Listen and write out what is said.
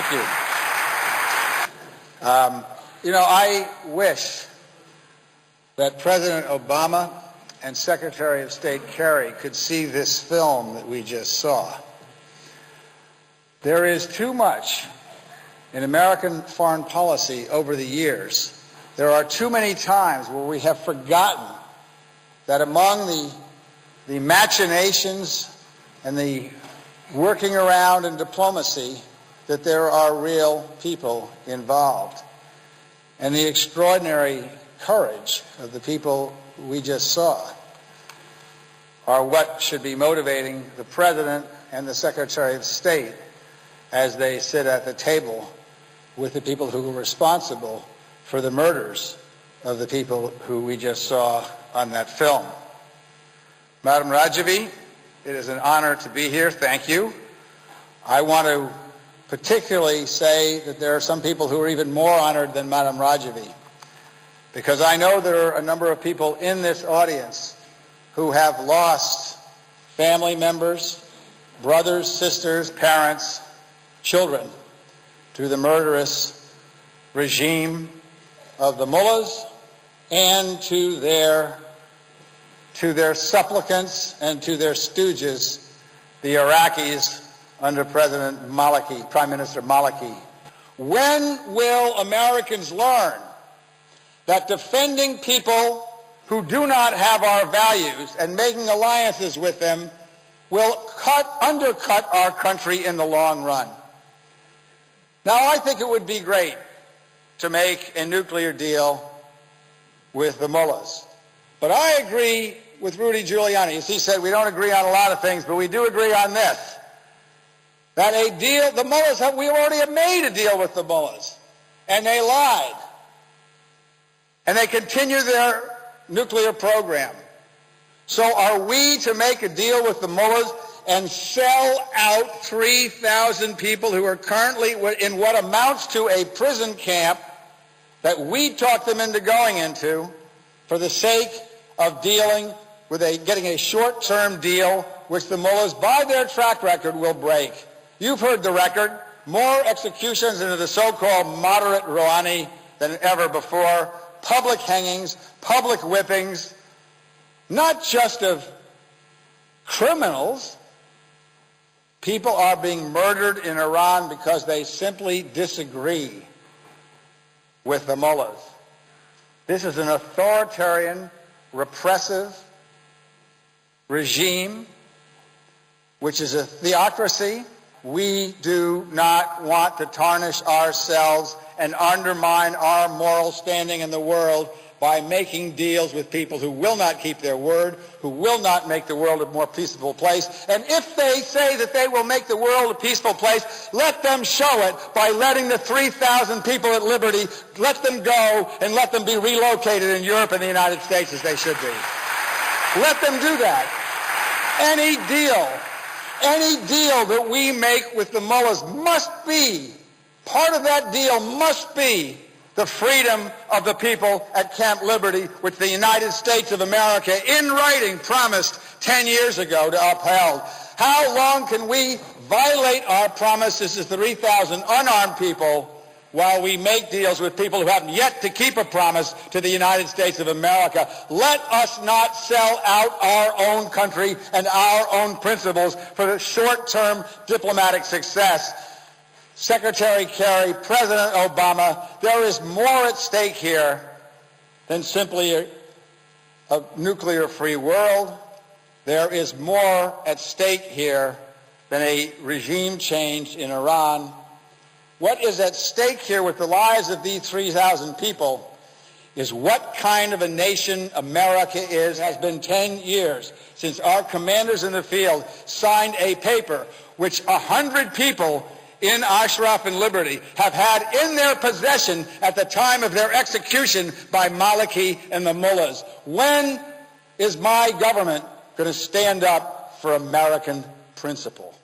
Thank you. I wish that President Obama and Secretary of State Kerry could see this film that we just saw. There is too much in American foreign policy over the years. There are too many times where we have forgotten that among the machinations and the working around and diplomacy, that there are real people involved. And the extraordinary courage of the people we just saw are what should be motivating the President and the Secretary of State as they sit at the table with the people who were responsible for the murders of the people who we just saw on that film. Madam Rajavi, it is an honor to be here. Thank you. I want to particularly say that there are some people who are even more honored than Madam Rajavi, because I know there are a number of people in this audience who have lost family members, brothers, sisters, parents, children to the murderous regime of the mullahs and to their supplicants and to their stooges, the Iraqis under President Maliki, Prime Minister Maliki. When will Americans learn that defending people who do not have our values and making alliances with them will undercut our country in the long run? Now, I think it would be great to make a nuclear deal with the mullahs. But I agree with Rudy Giuliani. As he said, we don't agree on a lot of things, but we do agree on this. That a deal, the mullahs we already have made a deal with the mullahs, and they lied. And they continue their nuclear program. So are we to make a deal with the mullahs and sell out 3,000 people who are currently in what amounts to a prison camp that we talked them into going into for the sake of dealing with getting a short-term deal which the mullahs, by their track record, will break? You've heard the record. More executions into the so-called moderate Rouhani than ever before. Public hangings, public whippings, not just of criminals. People are being murdered in Iran because they simply disagree with the mullahs. This is an authoritarian, repressive regime, which is a theocracy. We do not want to tarnish ourselves and undermine our moral standing in the world by making deals with people who will not keep their word, who will not make the world a more peaceful place. And if they say that they will make the world a peaceful place, let them show it by letting the 3,000 people at liberty, let them go and let them be relocated in Europe and the United States as they should be. Let them do that. Any deal that we make with the mullahs must be, part of that deal must be the freedom of the people at Camp Liberty, which the United States of America, in writing, promised 10 years ago to uphold. How long can we violate our promises to 3,000 unarmed people while we make deals with people who haven't yet to keep a promise to the United States of America? Let us not sell out our own country and our own principles for the short-term diplomatic success. Secretary Kerry, President Obama, there is more at stake here than simply a nuclear-free world. There is more at stake here than a regime change in Iran. What is at stake here with the lives of these 3,000 people is what kind of a nation America is. It has been 10 years since our commanders in the field signed a paper which 100 people in Ashraf and Liberty have had in their possession at the time of their execution by Maliki and the mullahs. When is my government going to stand up for American principle?